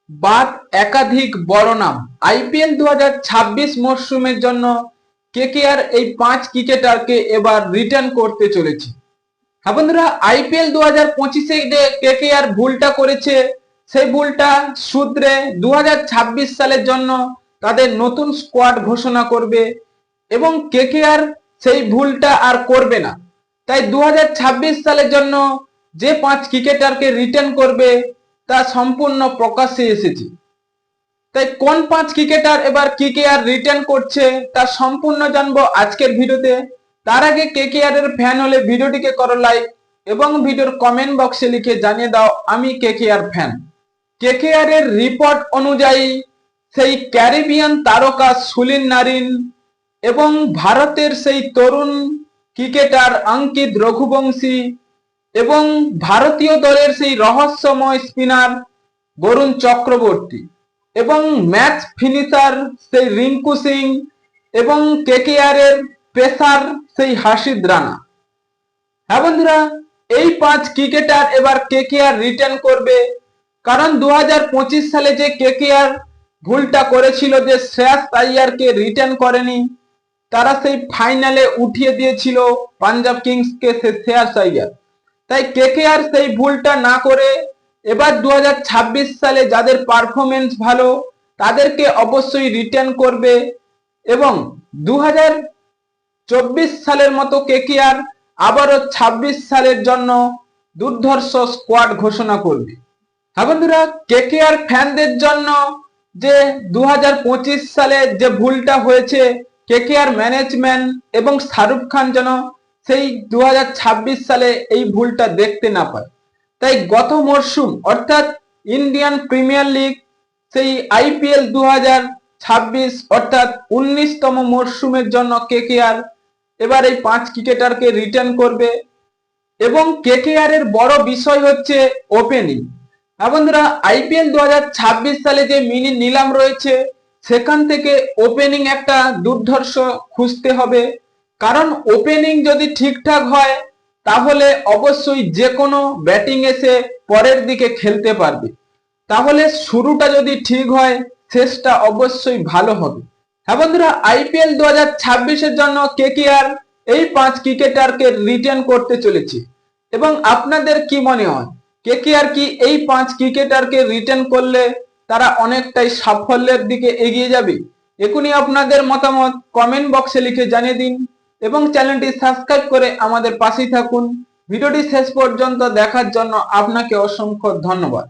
বাদ একাধিক বড় নাম। আইপিএল 2026 মরশুমের জন্য কেকেআর এই 5 ক্রিকেটারকে এবার রিটার্ন করতে চলেছে। হ্যাঁ বন্ধুরা, আইপিএল 2025-এ যে কেকেআর ভুলটা করেছে সেই ভুলটা শুধরে 2026 সালের জন্য তাদের নতুন স্কোয়াড ঘোষণা করবে এবং কেকেআর সেই ভুলটা আর করবে না। তাই 2026 সালের জন্য যে 5 ক্রিকেটারকে রিটার্ন করবে তা সম্পূর্ণ প্রকাশ্যে এসেছে। তাই কোন 5 ক্রিকেটার এবার কেকেআর রিটার্ন করছে তা সম্পূর্ণ জানবো আজকের ভিডিওতে। তার আগে কেকেআর এর ফ্যান হলে ভিডিওটিকে করো লাইক এবং ভিডিওর কমেন্ট বক্সে লিখে জানিয়ে দাও আমি কেকেআর ফ্যান। কেকেআর এর রিপোর্ট অনুযায়ী সেই ক্যারিবিয়ান তারকা সুনীল নারিন এবং ভারতের সেই তরুণ ক্রিকেটার অঙ্কিত রঘুবংশী এবং ভারতীয় দলের সেই রহস্যময় স্পিনার বরুণ চক্রবর্তী এবং ম্যাচ ফিনিশার সেই রিঙ্কু সিং এবং কেকেআর এর পেসার সেই হাসিদ রানা। হ্যাঁ বন্ধুরা, এই 5 ক্রিকেটার এবার কেকেআর রিটার্ন করবে, কারণ 2025 সালে যে কেকেআর ভুলটা করেছিল যে শ্রেয়াস আইয়ারকে রিটার্ন করেনি, তারা সেই ফাইনালে উঠিয়ে দিয়েছিল পাঞ্জাব কিংসকে শ্রেয়াস আইয়ার। তাই কেকেআর সেই ভুলটা না করে এবার 2026 সালে যাদের পারফরমেন্স ভালো তাদেরকে অবশ্যই রিটার্ন করবে এবং 2024 সালের মতো কেকেআর আবারও 26 সালের জন্য দুর্ধর্ষ স্কোয়াড ঘোষণা করবে। হ্যাঁ বন্ধুরা, কেকেআর ফ্যানদের জন্য যে 2025 সালে যে ভুলটা হয়েছে, কেকেআর ম্যানেজমেন্ট এবং শাহরুখ খান যেন সেই 2026 সালে এই ভুলটা দেখতে না পায়। তাই গত মরশুম অর্থাৎ ইন্ডিয়ান প্রিমিয়ার লিগ সেই আইপিএল 2026 অর্থাৎ 19তম মরশুমের জন্য কেকেআর এবার এই 5 ক্রিকেটারকে রিটার্ন করবে এবং কেকেআর এর বড় বিষয় হচ্ছে ওপেনিং। বন্ধুরা, আইপিএল 2026 সালে যে মিনি নিলাম রয়েছে সেখান থেকে ওপেনিং একটা দুর্ধর্ষ খুঁজতে হবে, কারণ ওপেনিং যদি ঠিকঠাক হয় তাহলে অবশ্যই যে কোনো ব্যাটিং এসে পরের দিকে খেলতে পারবে। তাহলে শুরুটা যদি ঠিক হয় শেষটা অবশ্যই ভালো হবে। হ্যাঁ বন্ধুরা, আইপিএল 2026-এর জন্য কেকেআর এই 5 ক্রিকেটারকে রিটার্ন করতে চলেছে এবং আপনাদের কি মনে হয় কেকেআর কি এই 5 ক্রিকেটারকে রিটার্ন করলে তারা অনেকটাই সাফল্যের দিকে এগিয়ে যাবে? এখনই আপনাদের মতামত কমেন্ট বক্সে লিখে জানিয়ে দিন এবং চ্যানেলটি সাবস্ক্রাইব করে আমাদের পাশেই থাকুন। ভিডিওটি শেষ পর্যন্ত দেখার জন্য আপনাকে অসংখ্য ধন্যবাদ।